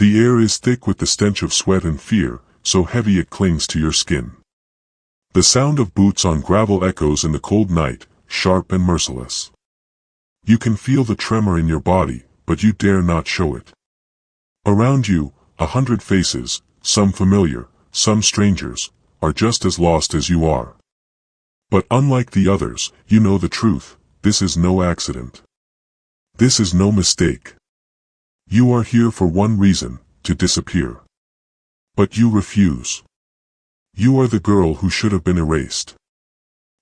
The air is thick with the stench of sweat and fear, so heavy it clings to your skin. The sound of boots on gravel echoes in the cold night, sharp and merciless. You can feel the tremor in your body, but you dare not show it. Around you, 100 faces, some familiar, some strangers, are just as lost as you are. But unlike the others, you know the truth: this is no accident. This is no mistake. You are here for one reason: to disappear. But you refuse. You are the girl who should have been erased.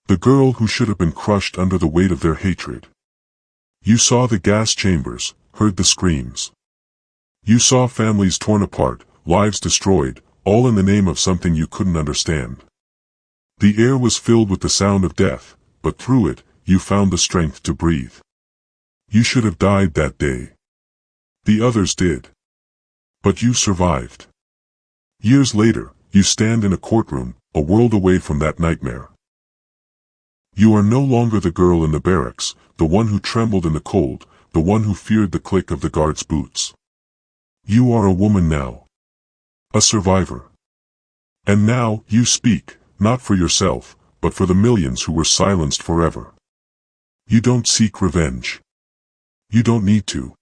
The girl who should have been crushed under the weight of their hatred. You saw the gas chambers, heard the screams. You saw families torn apart, lives destroyed, all in the name of something you couldn't understand. The air was filled with the sound of death, but through it, you found the strength to breathe. You should have died that day. The others did. But you survived. Years later, you stand in a courtroom, a world away from that nightmare. You are no longer the girl in the barracks, the one who trembled in the cold, the one who feared the click of the guard's boots. You are a woman now. A survivor. And now, you speak, not for yourself, but for the millions who were silenced forever. You don't seek revenge. You don't need to.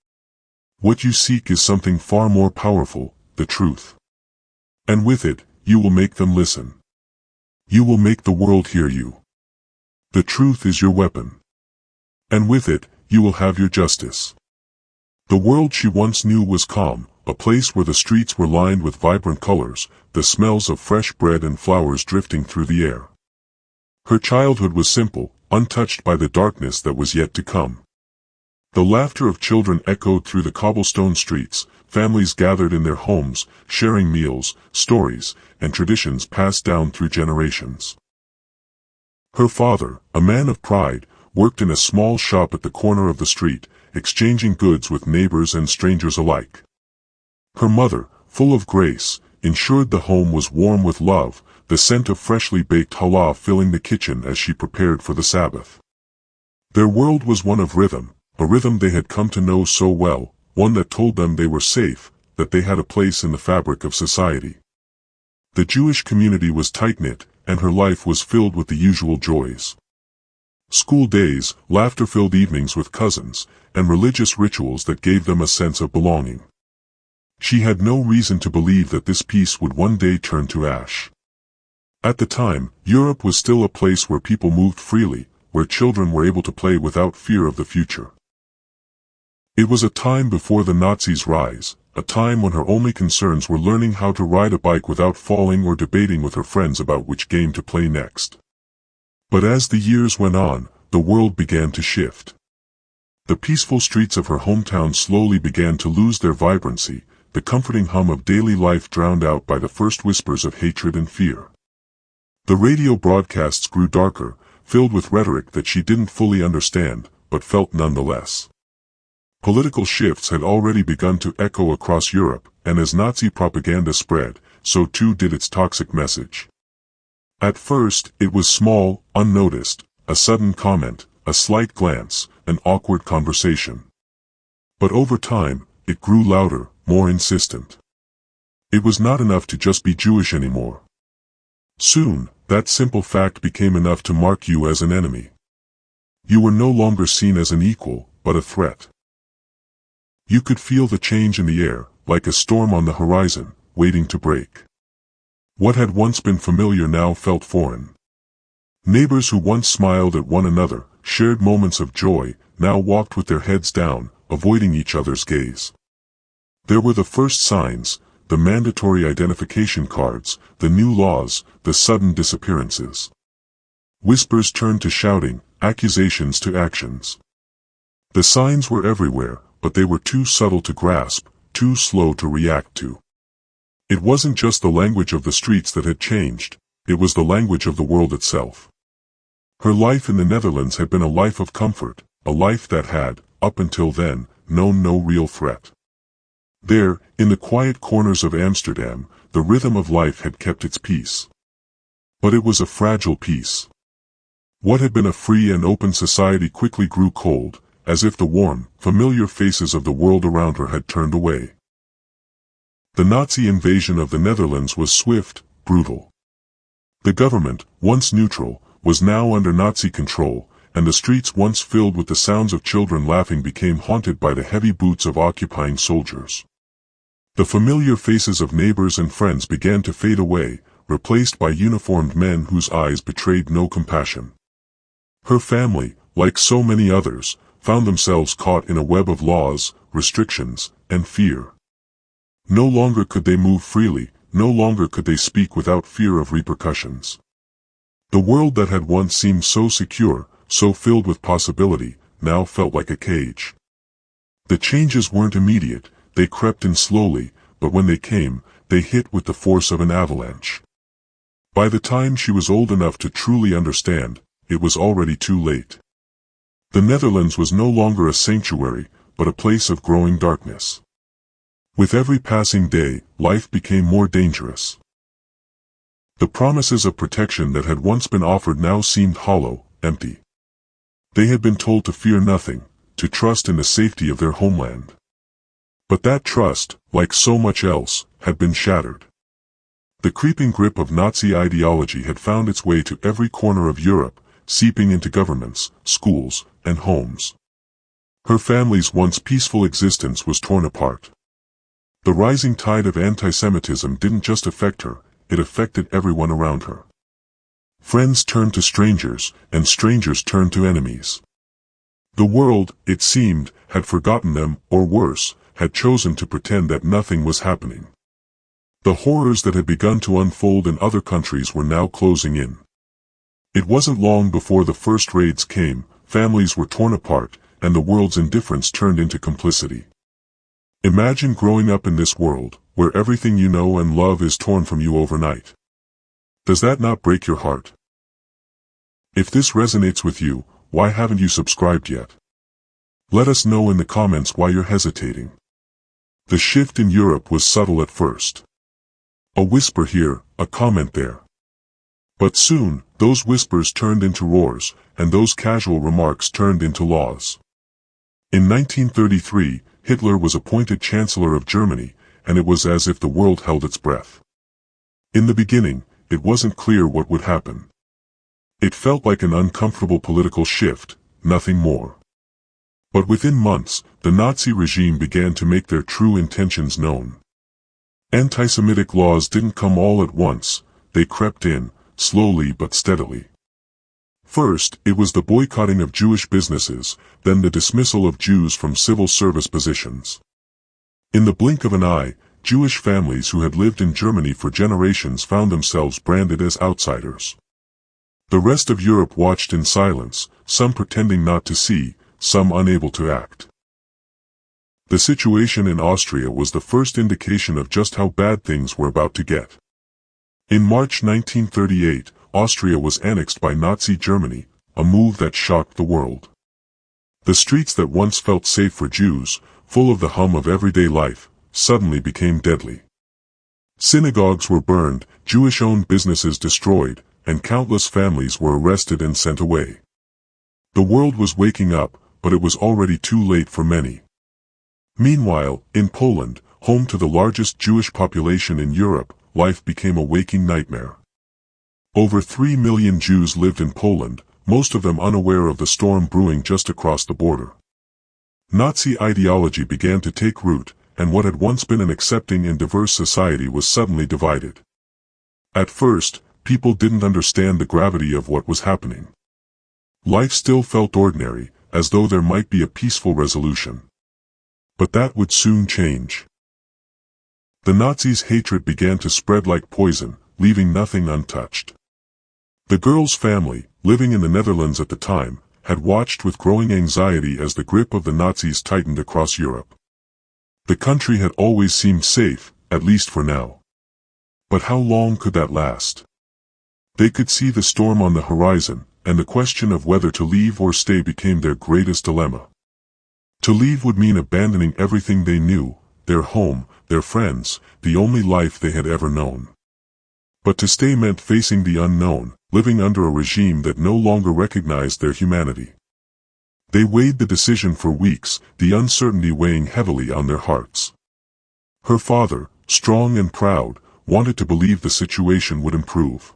What you seek is something far more powerful: the truth. And with it, you will make them listen. You will make the world hear you. The truth is your weapon. And with it, you will have your justice. The world she once knew was calm, a place where the streets were lined with vibrant colors, the smells of fresh bread and flowers drifting through the air. Her childhood was simple, untouched by the darkness that was yet to come. The laughter of children echoed through the cobblestone streets, families gathered in their homes, sharing meals, stories, and traditions passed down through generations. Her father, a man of pride, worked in a small shop at the corner of the street, exchanging goods with neighbors and strangers alike. Her mother, full of grace, ensured the home was warm with love, the scent of freshly baked challah filling the kitchen as she prepared for the Sabbath. Their world was one of rhythm, a rhythm they had come to know so well, one that told them they were safe, that they had a place in the fabric of society. The Jewish community was tight-knit, and her life was filled with the usual joys. School days, laughter-filled evenings with cousins, and religious rituals that gave them a sense of belonging. She had no reason to believe that this peace would one day turn to ash. At the time, Europe was still a place where people moved freely, where children were able to play without fear of the future. It was a time before the Nazis' rise, a time when her only concerns were learning how to ride a bike without falling or debating with her friends about which game to play next. But as the years went on, the world began to shift. The peaceful streets of her hometown slowly began to lose their vibrancy, the comforting hum of daily life drowned out by the first whispers of hatred and fear. The radio broadcasts grew darker, filled with rhetoric that she didn't fully understand, but felt nonetheless. Political shifts had already begun to echo across Europe, and as Nazi propaganda spread, so too did its toxic message. At first, it was small, unnoticed, a sudden comment, a slight glance, an awkward conversation. But over time, it grew louder, more insistent. It was not enough to just be Jewish anymore. Soon, that simple fact became enough to mark you as an enemy. You were no longer seen as an equal, but a threat. You could feel the change in the air, like a storm on the horizon, waiting to break. What had once been familiar now felt foreign. Neighbors who once smiled at one another, shared moments of joy, now walked with their heads down, avoiding each other's gaze. There were the first signs, the mandatory identification cards, the new laws, the sudden disappearances. Whispers turned to shouting, accusations to actions. The signs were everywhere, but they were too subtle to grasp, too slow to react to. It wasn't just the language of the streets that had changed, it was the language of the world itself. Her life in the Netherlands had been a life of comfort, a life that had, up until then, known no real threat. There, in the quiet corners of Amsterdam, the rhythm of life had kept its peace. But it was a fragile peace. What had been a free and open society quickly grew cold, as if the warm, familiar faces of the world around her had turned away. The Nazi invasion of the Netherlands was swift, brutal. The government, once neutral, was now under Nazi control, and the streets once filled with the sounds of children laughing became haunted by the heavy boots of occupying soldiers. The familiar faces of neighbors and friends began to fade away, replaced by uniformed men whose eyes betrayed no compassion. Her family, like so many others, found themselves caught in a web of laws, restrictions, and fear. No longer could they move freely, no longer could they speak without fear of repercussions. The world that had once seemed so secure, so filled with possibility, now felt like a cage. The changes weren't immediate, they crept in slowly, but when they came, they hit with the force of an avalanche. By the time she was old enough to truly understand, it was already too late. The Netherlands was no longer a sanctuary, but a place of growing darkness. With every passing day, life became more dangerous. The promises of protection that had once been offered now seemed hollow, empty. They had been told to fear nothing, to trust in the safety of their homeland. But that trust, like so much else, had been shattered. The creeping grip of Nazi ideology had found its way to every corner of Europe, seeping into governments, schools, and homes. Her family's once peaceful existence was torn apart. The rising tide of anti-Semitism didn't just affect her, it affected everyone around her. Friends turned to strangers, and strangers turned to enemies. The world, it seemed, had forgotten them, or worse, had chosen to pretend that nothing was happening. The horrors that had begun to unfold in other countries were now closing in. It wasn't long before the first raids came, families were torn apart, and the world's indifference turned into complicity. Imagine growing up in this world, where everything you know and love is torn from you overnight. Does that not break your heart? If this resonates with you, why haven't you subscribed yet? Let us know in the comments why you're hesitating. The shift in Europe was subtle at first. A whisper here, a comment there. But soon, those whispers turned into roars, and those casual remarks turned into laws. In 1933, Hitler was appointed Chancellor of Germany, and it was as if the world held its breath. In the beginning, it wasn't clear what would happen. It felt like an uncomfortable political shift, nothing more. But within months, the Nazi regime began to make their true intentions known. Anti-Semitic laws didn't come all at once, they crept in, slowly but steadily. First, it was the boycotting of Jewish businesses, then the dismissal of Jews from civil service positions. In the blink of an eye, Jewish families who had lived in Germany for generations found themselves branded as outsiders. The rest of Europe watched in silence, some pretending not to see, some unable to act. The situation in Austria was the first indication of just how bad things were about to get. In March 1938, Austria was annexed by Nazi Germany, a move that shocked the world. The streets that once felt safe for Jews, full of the hum of everyday life, suddenly became deadly. Synagogues were burned, Jewish-owned businesses destroyed, and countless families were arrested and sent away. The world was waking up, but it was already too late for many. Meanwhile, in Poland, home to the largest Jewish population in Europe, life became a waking nightmare. Over 3 million Jews lived in Poland, most of them unaware of the storm brewing just across the border. Nazi ideology began to take root, and what had once been an accepting and diverse society was suddenly divided. At first, people didn't understand the gravity of what was happening. Life still felt ordinary, as though there might be a peaceful resolution. But that would soon change. The Nazis' hatred began to spread like poison, leaving nothing untouched. The girl's family, living in the Netherlands at the time, had watched with growing anxiety as the grip of the Nazis tightened across Europe. The country had always seemed safe, at least for now. But how long could that last? They could see the storm on the horizon, and the question of whether to leave or stay became their greatest dilemma. To leave would mean abandoning everything they knew, their home, their friends, the only life they had ever known. But to stay meant facing the unknown, living under a regime that no longer recognized their humanity. They weighed the decision for weeks, the uncertainty weighing heavily on their hearts. Her father, strong and proud, wanted to believe the situation would improve.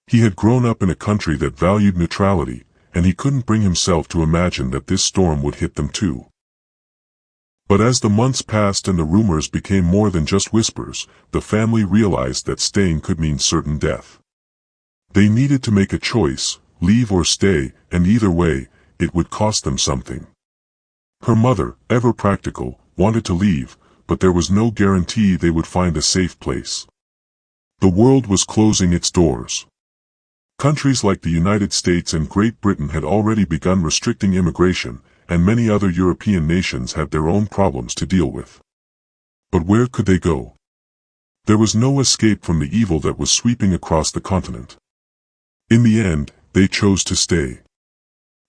He had grown up in a country that valued neutrality, and he couldn't bring himself to imagine that this storm would hit them too. But as the months passed and the rumors became more than just whispers, the family realized that staying could mean certain death. They needed to make a choice, leave or stay, and either way, it would cost them something. Her mother, ever practical, wanted to leave, but there was no guarantee they would find a safe place. The world was closing its doors. Countries like the United States and Great Britain had already begun restricting immigration, and many other European nations had their own problems to deal with. But where could they go? There was no escape from the evil that was sweeping across the continent. In the end, they chose to stay.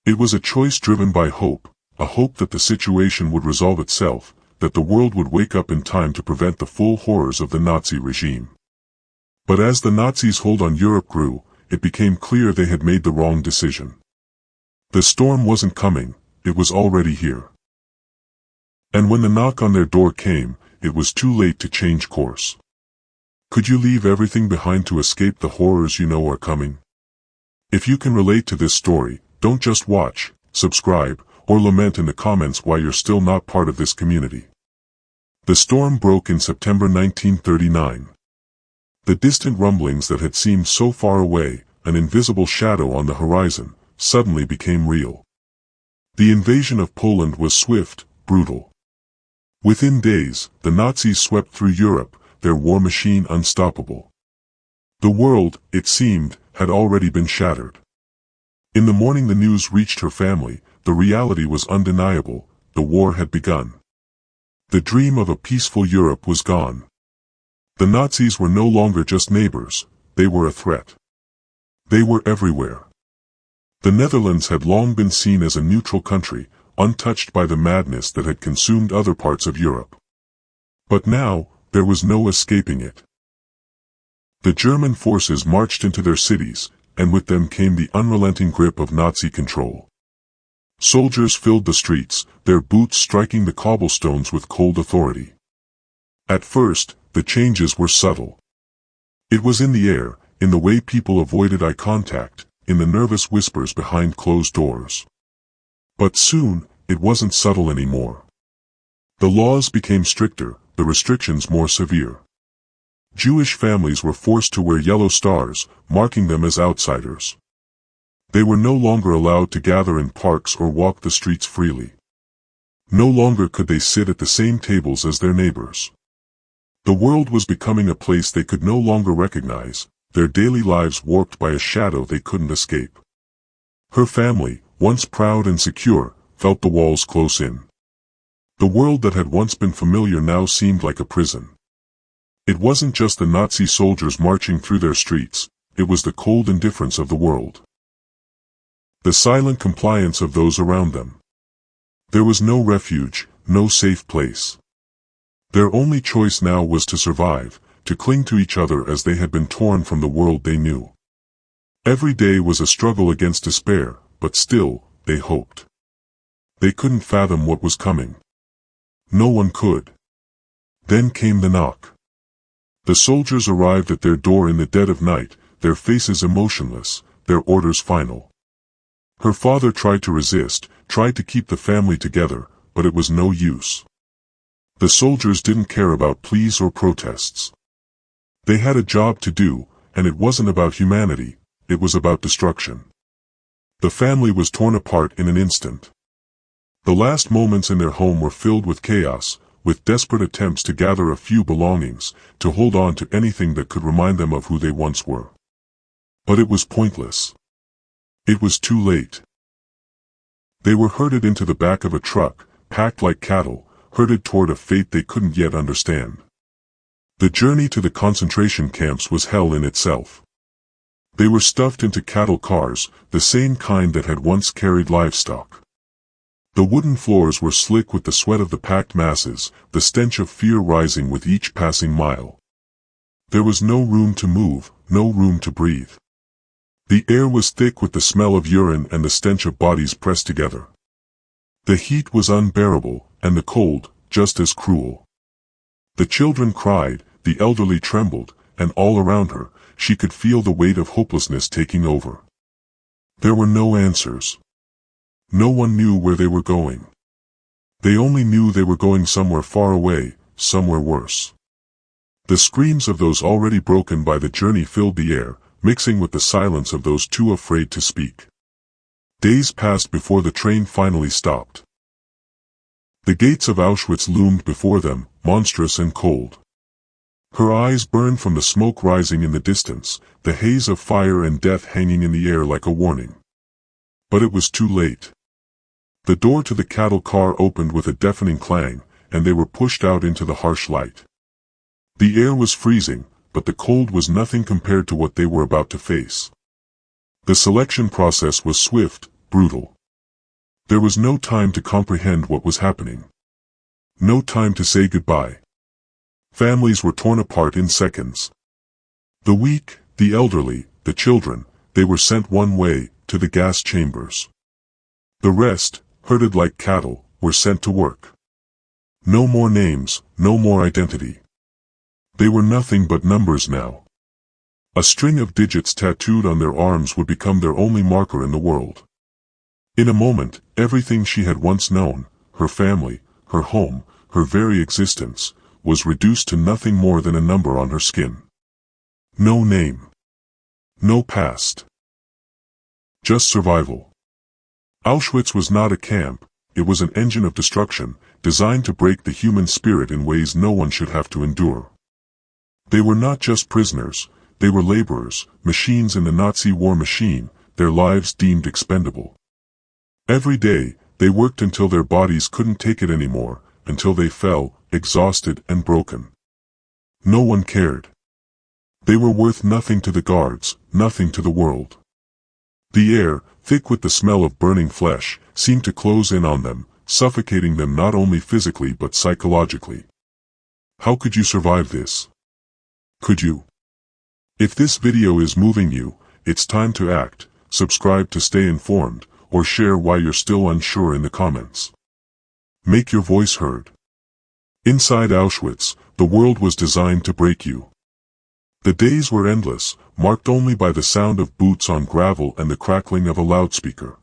It was a choice driven by hope, a hope that the situation would resolve itself, that the world would wake up in time to prevent the full horrors of the Nazi regime. But as the Nazis' hold on Europe grew, it became clear they had made the wrong decision. The storm wasn't coming, it was already here. And when the knock on their door came, it was too late to change course. Could you leave everything behind to escape the horrors you know are coming? If you can relate to this story, don't just watch, subscribe, or lament in the comments why you're still not part of this community. The storm broke in September 1939. The distant rumblings that had seemed so far away, an invisible shadow on the horizon, suddenly became real. The invasion of Poland was swift, brutal. Within days, the Nazis swept through Europe, their war machine unstoppable. The world, it seemed, had already been shattered. In the morning the news reached her family, the reality was undeniable, the war had begun. The dream of a peaceful Europe was gone. The Nazis were no longer just neighbors, they were a threat. They were everywhere. The Netherlands had long been seen as a neutral country, untouched by the madness that had consumed other parts of Europe. But now, there was no escaping it. The German forces marched into their cities, and with them came the unrelenting grip of Nazi control. Soldiers filled the streets, their boots striking the cobblestones with cold authority. At first, the changes were subtle. It was in the air, in the way people avoided eye contact, in the nervous whispers behind closed doors. But soon, it wasn't subtle anymore. The laws became stricter, the restrictions more severe. Jewish families were forced to wear yellow stars, marking them as outsiders. They were no longer allowed to gather in parks or walk the streets freely. No longer could they sit at the same tables as their neighbors. The world was becoming a place they could no longer recognize, their daily lives warped by a shadow they couldn't escape. Her family, once proud and secure, felt the walls close in. The world that had once been familiar now seemed like a prison. It wasn't just the Nazi soldiers marching through their streets, it was the cold indifference of the world. The silent compliance of those around them. There was no refuge, no safe place. Their only choice now was to survive, to cling to each other as they had been torn from the world they knew. Every day was a struggle against despair, but still, they hoped. They couldn't fathom what was coming. No one could. Then came the knock. The soldiers arrived at their door in the dead of night, their faces emotionless, their orders final. Her father tried to resist, tried to keep the family together, but it was no use. The soldiers didn't care about pleas or protests. They had a job to do, and it wasn't about humanity, it was about destruction. The family was torn apart in an instant. The last moments in their home were filled with chaos, with desperate attempts to gather a few belongings, to hold on to anything that could remind them of who they once were. But it was pointless. It was too late. They were herded into the back of a truck, packed like cattle, herded toward a fate they couldn't yet understand. The journey to the concentration camps was hell in itself. They were stuffed into cattle cars, the same kind that had once carried livestock. The wooden floors were slick with the sweat of the packed masses, the stench of fear rising with each passing mile. There was no room to move, no room to breathe. The air was thick with the smell of urine and the stench of bodies pressed together. The heat was unbearable, and the cold, just as cruel. The children cried, the elderly trembled, and all around her, she could feel the weight of hopelessness taking over. There were no answers. No one knew where they were going. They only knew they were going somewhere far away, somewhere worse. The screams of those already broken by the journey filled the air, mixing with the silence of those too afraid to speak. Days passed before the train finally stopped. The gates of Auschwitz loomed before them, monstrous and cold. Her eyes burned from the smoke rising in the distance, the haze of fire and death hanging in the air like a warning. But it was too late. The door to the cattle car opened with a deafening clang, and they were pushed out into the harsh light. The air was freezing, but the cold was nothing compared to what they were about to face. The selection process was swift, brutal. There was no time to comprehend what was happening. No time to say goodbye. Families were torn apart in seconds. The weak, the elderly, the children, they were sent one way, to the gas chambers. The rest, herded like cattle, were sent to work. No more names, no more identity. They were nothing but numbers now. A string of digits tattooed on their arms would become their only marker in the world. In a moment, everything she had once known, her family, her home, her very existence, was reduced to nothing more than a number on her skin. No name. No past. Just survival. Auschwitz was not a camp, it was an engine of destruction, designed to break the human spirit in ways no one should have to endure. They were not just prisoners, they were laborers, machines in the Nazi war machine, their lives deemed expendable. Every day, they worked until their bodies couldn't take it anymore, until they fell, exhausted and broken. No one cared. They were worth nothing to the guards, nothing to the world. The air, thick with the smell of burning flesh, seemed to close in on them, suffocating them not only physically but psychologically. How could you survive this? Could you? If this video is moving you, it's time to act, subscribe to stay informed, or share why you're still unsure in the comments. Make your voice heard. Inside Auschwitz, the world was designed to break you. The days were endless, marked only by the sound of boots on gravel and the crackling of a loudspeaker.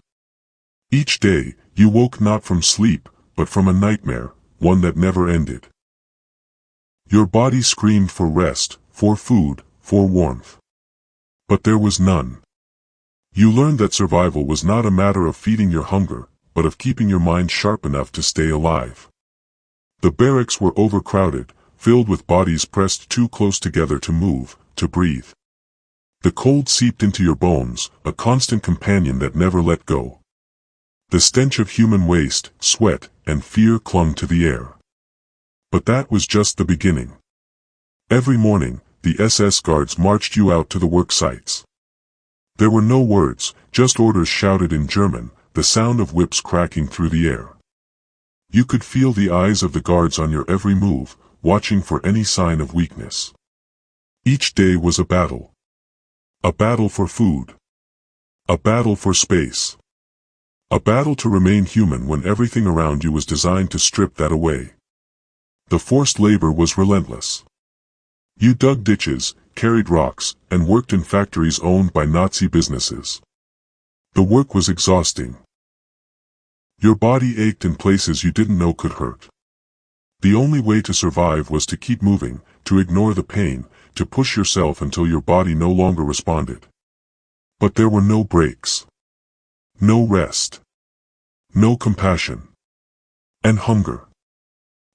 Each day, you woke not from sleep, but from a nightmare, one that never ended. Your body screamed for rest, for food, for warmth. But there was none. You learned that survival was not a matter of feeding your hunger, but of keeping your mind sharp enough to stay alive. The barracks were overcrowded, filled with bodies pressed too close together to move, to breathe. The cold seeped into your bones, a constant companion that never let go. The stench of human waste, sweat, and fear clung to the air. But that was just the beginning. Every morning, the SS guards marched you out to the work sites. There were no words, just orders shouted in German, the sound of whips cracking through the air. You could feel the eyes of the guards on your every move, watching for any sign of weakness. Each day was a battle. A battle for food. A battle for space. A battle to remain human when everything around you was designed to strip that away. The forced labor was relentless. You dug ditches, carried rocks, and worked in factories owned by Nazi businesses. The work was exhausting. Your body ached in places you didn't know could hurt. The only way to survive was to keep moving, to ignore the pain, to push yourself until your body no longer responded. But there were no breaks. No rest. No compassion. And hunger.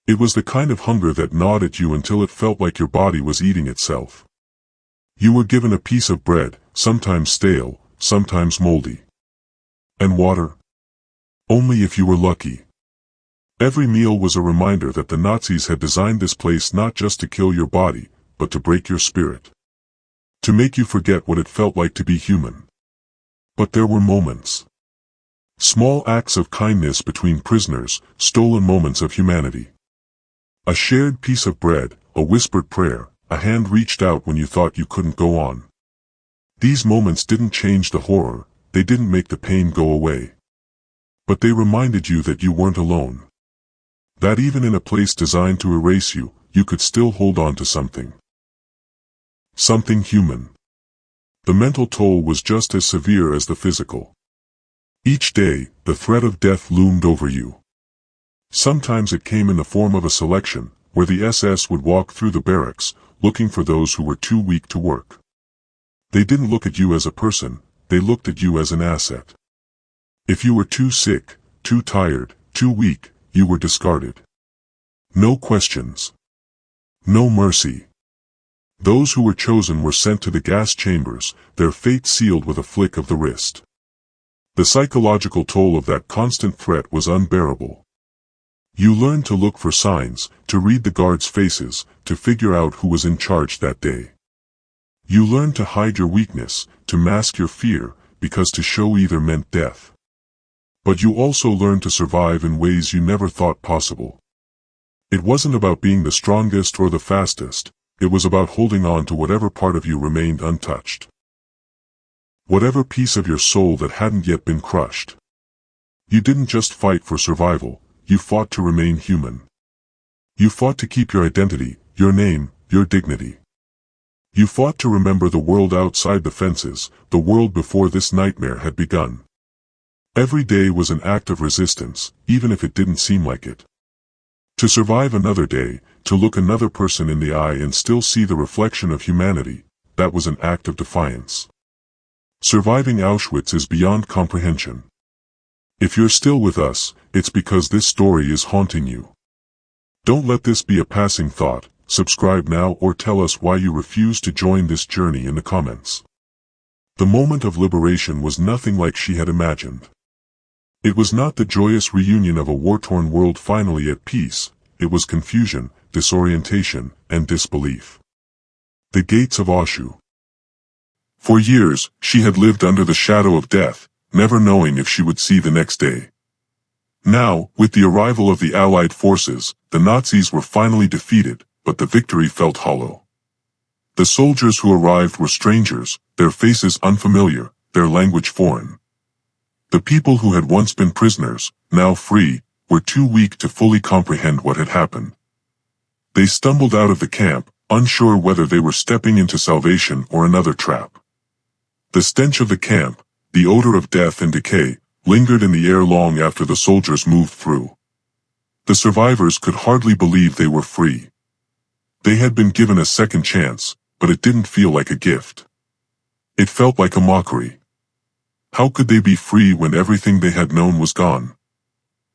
It was the kind of hunger that gnawed at you until it felt like your body was eating itself. You were given a piece of bread, sometimes stale, sometimes moldy. And water? Only if you were lucky. Every meal was a reminder that the Nazis had designed this place not just to kill your body, but to break your spirit. To make you forget what it felt like to be human. But there were moments. Small acts of kindness between prisoners, stolen moments of humanity. A shared piece of bread, a whispered prayer, a hand reached out when you thought you couldn't go on. These moments didn't change the horror, they didn't make the pain go away. But they reminded you that you weren't alone. That even in a place designed to erase you, you could still hold on to something. Something human. The mental toll was just as severe as the physical. Each day, the threat of death loomed over you. Sometimes it came in the form of a selection, where the SS would walk through the barracks, looking for those who were too weak to work. They didn't look at you as a person, they looked at you as an asset. If you were too sick, too tired, too weak, you were discarded. No questions. No mercy. Those who were chosen were sent to the gas chambers, their fate sealed with a flick of the wrist. The psychological toll of that constant threat was unbearable. You learned to look for signs, to read the guards' faces, to figure out who was in charge that day. You learned to hide your weakness, to mask your fear, because to show either meant death. But you also learned to survive in ways you never thought possible. It wasn't about being the strongest or the fastest, it was about holding on to whatever part of you remained untouched. Whatever piece of your soul that hadn't yet been crushed. You didn't just fight for survival, you fought to remain human. You fought to keep your identity, your name, your dignity. You fought to remember the world outside the fences, the world before this nightmare had begun. Every day was an act of resistance, even if it didn't seem like it. To survive another day, to look another person in the eye and still see the reflection of humanity, that was an act of defiance. Surviving Auschwitz is beyond comprehension. If you're still with us, it's because this story is haunting you. Don't let this be a passing thought, subscribe now or tell us why you refuse to join this journey in the comments. The moment of liberation was nothing like she had imagined. It was not the joyous reunion of a war-torn world finally at peace, it was confusion, disorientation, and disbelief. The gates of Auschwitz. For years, she had lived under the shadow of death, never knowing if she would see the next day. Now, with the arrival of the Allied forces, the Nazis were finally defeated, but the victory felt hollow. The soldiers who arrived were strangers, their faces unfamiliar, their language foreign. The people who had once been prisoners, now free, were too weak to fully comprehend what had happened. They stumbled out of the camp, unsure whether they were stepping into salvation or another trap. The stench of the camp, the odor of death and decay, lingered in the air long after the soldiers moved through. The survivors could hardly believe they were free. They had been given a second chance, but it didn't feel like a gift. It felt like a mockery. How could they be free when everything they had known was gone?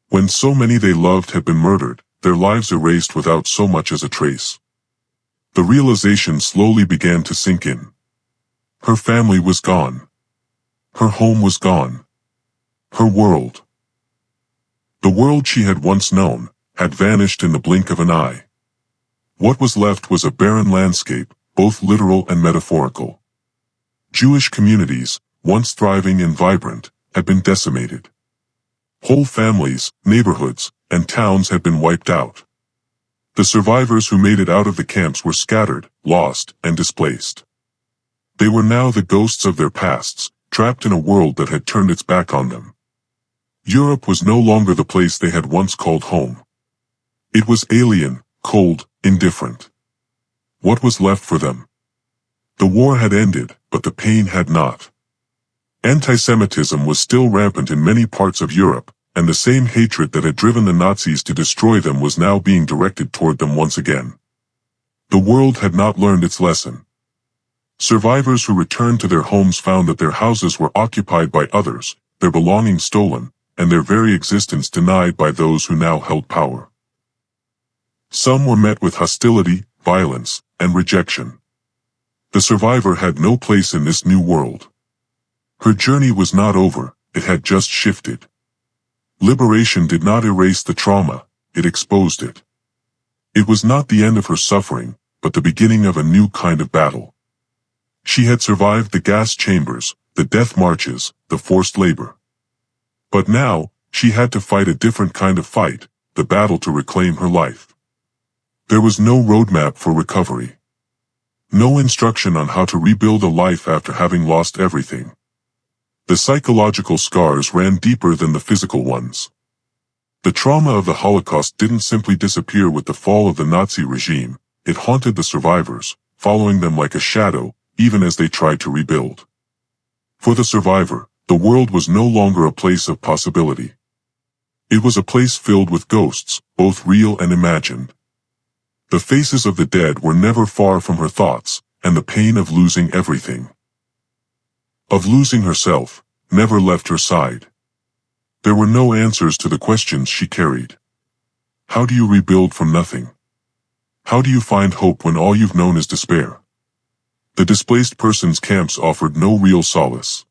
When so many they loved had been murdered, their lives erased without so much as a trace. The realization slowly began to sink in. Her family was gone. Her home was gone. Her world. The world she had once known, had vanished in the blink of an eye. What was left was a barren landscape, both literal and metaphorical. Jewish communities, once thriving and vibrant, had been decimated. Whole families, neighborhoods, and towns had been wiped out. The survivors who made it out of the camps were scattered, lost, and displaced. They were now the ghosts of their pasts, trapped in a world that had turned its back on them. Europe was no longer the place they had once called home. It was alien, cold, indifferent. What was left for them? The war had ended, but the pain had not. Anti-Semitism was still rampant in many parts of Europe, and the same hatred that had driven the Nazis to destroy them was now being directed toward them once again. The world had not learned its lesson. Survivors who returned to their homes found that their houses were occupied by others, their belongings stolen, and their very existence denied by those who now held power. Some were met with hostility, violence, and rejection. The survivor had no place in this new world. Her journey was not over, it had just shifted. Liberation did not erase the trauma, it exposed it. It was not the end of her suffering, but the beginning of a new kind of battle. She had survived the gas chambers, the death marches, the forced labor. But now, she had to fight a different kind of fight, the battle to reclaim her life. There was no roadmap for recovery. No instruction on how to rebuild a life after having lost everything. The psychological scars ran deeper than the physical ones. The trauma of the Holocaust didn't simply disappear with the fall of the Nazi regime, it haunted the survivors, following them like a shadow, even as they tried to rebuild. For the survivor, the world was no longer a place of possibility. It was a place filled with ghosts, both real and imagined. The faces of the dead were never far from her thoughts, and the pain of losing everything, of losing herself, never left her side. There were no answers to the questions she carried. How do you rebuild from nothing? How do you find hope when all you've known is despair? The displaced persons camps offered no real solace.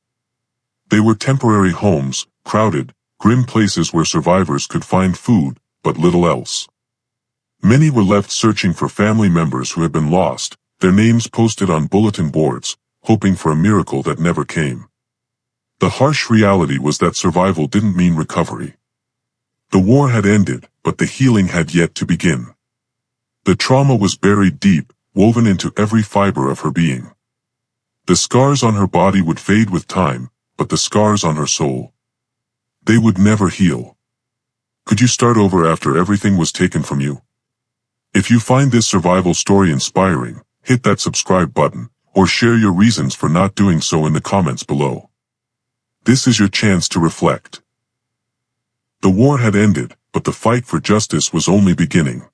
They were temporary homes, crowded, grim places where survivors could find food, but little else. Many were left searching for family members who had been lost, their names posted on bulletin boards, hoping for a miracle that never came. The harsh reality was that survival didn't mean recovery. The war had ended, but the healing had yet to begin. The trauma was buried deep, woven into every fiber of her being. The scars on her body would fade with time, but the scars on her soul, they would never heal. Could you start over after everything was taken from you? If you find this survival story inspiring, hit that subscribe button, or share your reasons for not doing so in the comments below. This is your chance to reflect. The war had ended, but the fight for justice was only beginning.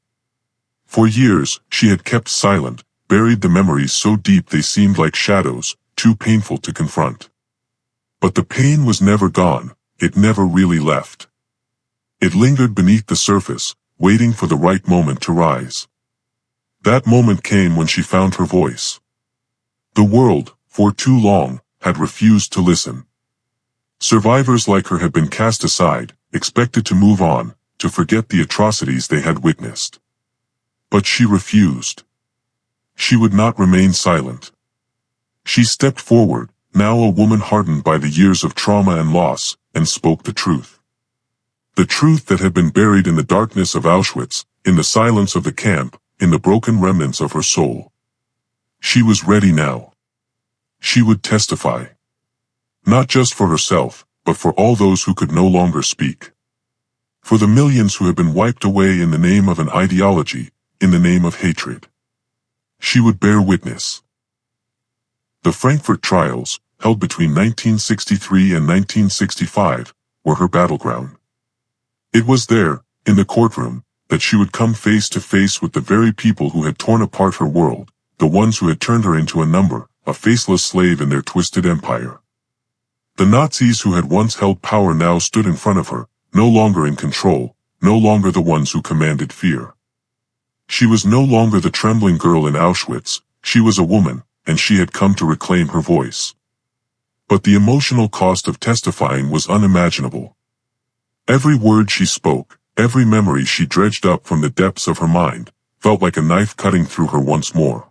For years, she had kept silent, buried the memories so deep they seemed like shadows, too painful to confront. But the pain was never gone, it never really left. It lingered beneath the surface, waiting for the right moment to rise. That moment came when she found her voice. The world, for too long, had refused to listen. Survivors like her had been cast aside, expected to move on, to forget the atrocities they had witnessed. But she refused. She would not remain silent. She stepped forward, now a woman hardened by the years of trauma and loss, and spoke the truth. The truth that had been buried in the darkness of Auschwitz, in the silence of the camp, in the broken remnants of her soul. She was ready now. She would testify. Not just for herself, but for all those who could no longer speak. For the millions who had been wiped away in the name of an ideology, in the name of hatred. She would bear witness. The Frankfurt trials, held between 1963 and 1965, were her battleground. It was there, in the courtroom, that she would come face to face with the very people who had torn apart her world, the ones who had turned her into a number, a faceless slave in their twisted empire. The Nazis who had once held power now stood in front of her, no longer in control, no longer the ones who commanded fear. She was no longer the trembling girl in Auschwitz, she was a woman, and she had come to reclaim her voice. But the emotional cost of testifying was unimaginable. Every word she spoke, every memory she dredged up from the depths of her mind, felt like a knife cutting through her once more.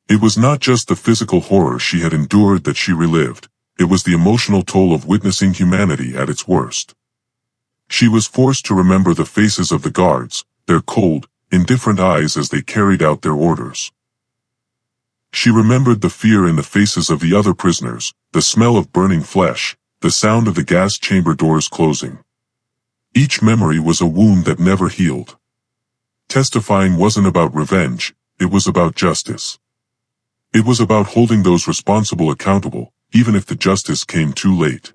It was not just the physical horror she had endured that she relived, it was the emotional toll of witnessing humanity at its worst. She was forced to remember the faces of the guards, their cold, indifferent eyes as they carried out their orders. She remembered the fear in the faces of the other prisoners, the smell of burning flesh, the sound of the gas chamber doors closing. Each memory was a wound that never healed. Testifying wasn't about revenge, it was about justice. It was about holding those responsible accountable, even if the justice came too late.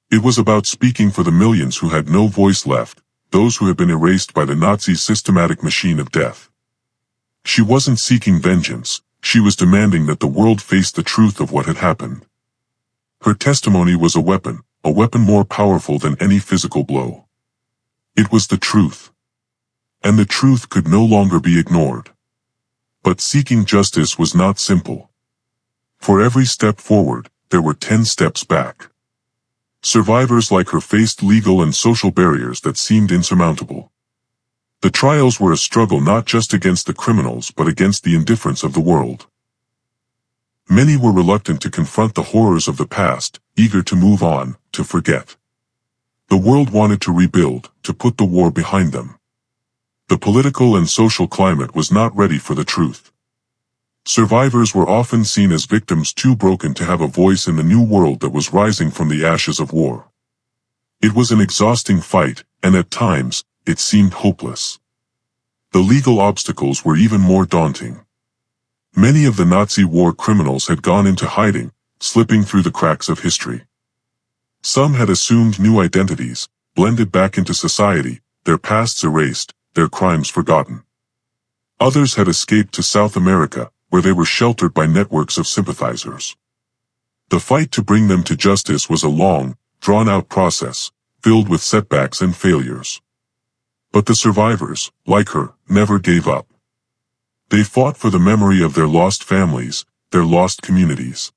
It was about speaking for the millions who had no voice left, those who had been erased by the Nazi systematic machine of death. She wasn't seeking vengeance, she was demanding that the world face the truth of what had happened. Her testimony was a weapon more powerful than any physical blow. It was the truth. And the truth could no longer be ignored. But seeking justice was not simple. For every step forward, there were 10 steps back. Survivors like her faced legal and social barriers that seemed insurmountable. The trials were a struggle not just against the criminals but against the indifference of the world. Many were reluctant to confront the horrors of the past, eager to move on, to forget. The world wanted to rebuild, to put the war behind them. The political and social climate was not ready for the truth. Survivors were often seen as victims too broken to have a voice in the new world that was rising from the ashes of war. It was an exhausting fight, and at times, it seemed hopeless. The legal obstacles were even more daunting. Many of the Nazi war criminals had gone into hiding, slipping through the cracks of history. Some had assumed new identities, blended back into society, their pasts erased, their crimes forgotten. Others had escaped to South America, where they were sheltered by networks of sympathizers. The fight to bring them to justice was a long, drawn-out process, filled with setbacks and failures. But the survivors, like her, never gave up. They fought for the memory of their lost families, their lost communities.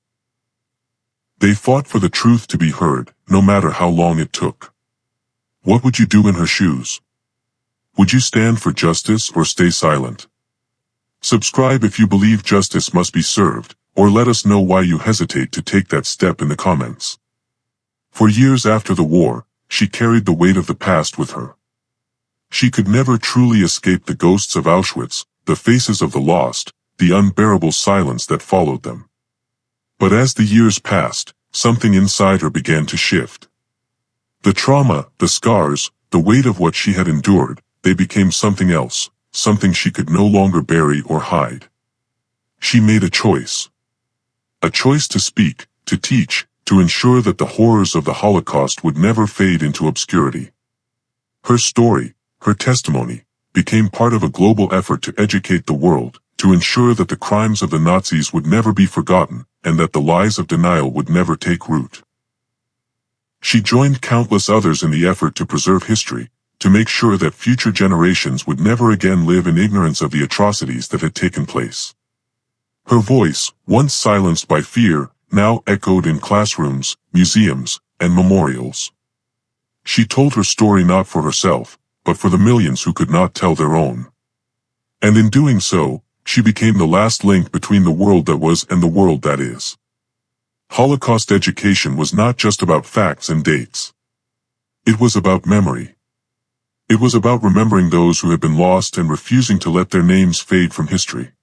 They fought for the truth to be heard, no matter how long it took. What would you do in her shoes? Would you stand for justice or stay silent? Subscribe if you believe justice must be served, or let us know why you hesitate to take that step in the comments. For years after the war, she carried the weight of the past with her. She could never truly escape the ghosts of Auschwitz, the faces of the lost, the unbearable silence that followed them. But as the years passed, something inside her began to shift. The trauma, the scars, the weight of what she had endured, they became something else, something she could no longer bury or hide. She made a choice. A choice to speak, to teach, to ensure that the horrors of the Holocaust would never fade into obscurity. Her story, her testimony, became part of a global effort to educate the world, to ensure that the crimes of the Nazis would never be forgotten, and that the lies of denial would never take root. She joined countless others in the effort to preserve history, to make sure that future generations would never again live in ignorance of the atrocities that had taken place. Her voice, once silenced by fear, now echoed in classrooms, museums, and memorials. She told her story not for herself, but for the millions who could not tell their own. And in doing so, she became the last link between the world that was and the world that is. Holocaust education was not just about facts and dates. It was about memory. It was about remembering those who had been lost and refusing to let their names fade from history.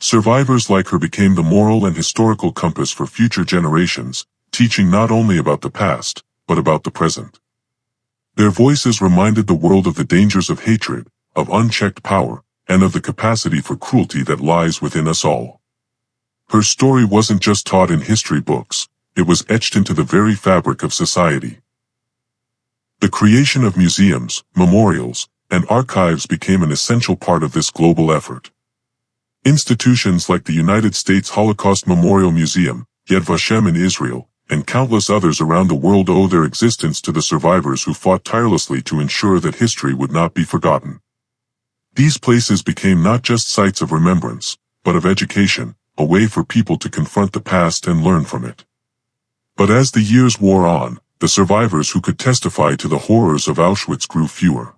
Survivors like her became the moral and historical compass for future generations, teaching not only about the past, but about the present. Their voices reminded the world of the dangers of hatred, of unchecked power, and of the capacity for cruelty that lies within us all. Her story wasn't just taught in history books, it was etched into the very fabric of society. The creation of museums, memorials, and archives became an essential part of this global effort. Institutions like the United States Holocaust Memorial Museum, Yad Vashem in Israel, and countless others around the world owe their existence to the survivors who fought tirelessly to ensure that history would not be forgotten. These places became not just sites of remembrance, but of education, a way for people to confront the past and learn from it. But as the years wore on, the survivors who could testify to the horrors of Auschwitz grew fewer.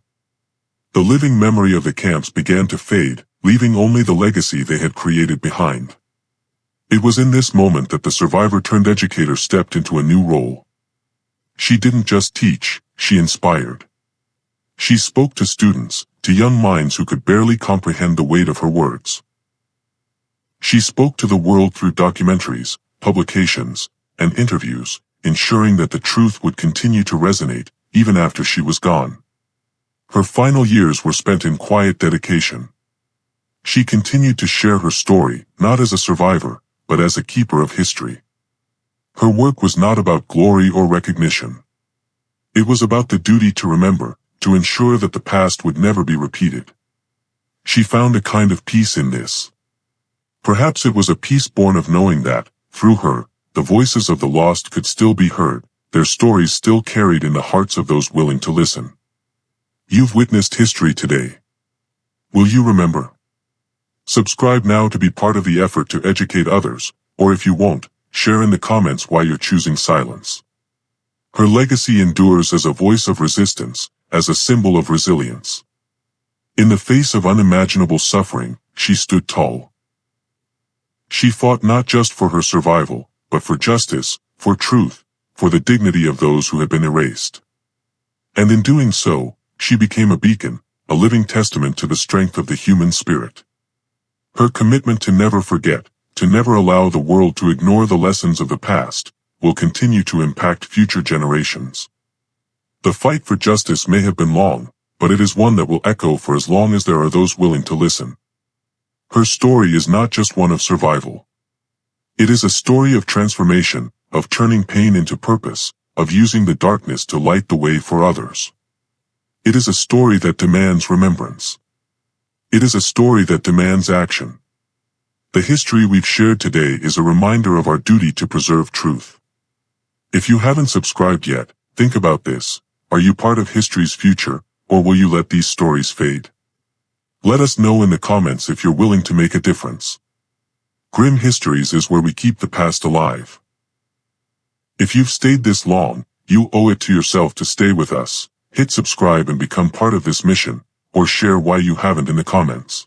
The living memory of the camps began to fade, leaving only the legacy they had created behind. It was in this moment that the survivor-turned-educator stepped into a new role. She didn't just teach, she inspired. She spoke to students, to young minds who could barely comprehend the weight of her words. She spoke to the world through documentaries, publications, and interviews, ensuring that the truth would continue to resonate, even after she was gone. Her final years were spent in quiet dedication. She continued to share her story, not as a survivor, but as a keeper of history. Her work was not about glory or recognition. It was about the duty to remember, to ensure that the past would never be repeated. She found a kind of peace in this. Perhaps it was a peace born of knowing that, through her, the voices of the lost could still be heard, their stories still carried in the hearts of those willing to listen. You've witnessed history today. Will you remember? Subscribe now to be part of the effort to educate others, or if you won't, share in the comments why you're choosing silence. Her legacy endures as a voice of resistance, as a symbol of resilience. In the face of unimaginable suffering, she stood tall. She fought not just for her survival, but for justice, for truth, for the dignity of those who had been erased. And in doing so, she became a beacon, a living testament to the strength of the human spirit. Her commitment to never forget, to never allow the world to ignore the lessons of the past, will continue to impact future generations. The fight for justice may have been long, but it is one that will echo for as long as there are those willing to listen. Her story is not just one of survival. It is a story of transformation, of turning pain into purpose, of using the darkness to light the way for others. It is a story that demands remembrance. It is a story that demands action. The history we've shared today is a reminder of our duty to preserve truth. If you haven't subscribed yet, think about this. Are you part of history's future, or will you let these stories fade? Let us know in the comments if you're willing to make a difference. Grim Histories is where we keep the past alive. If you've stayed this long, you owe it to yourself to stay with us. Hit subscribe and become part of this mission, or share why you haven't in the comments.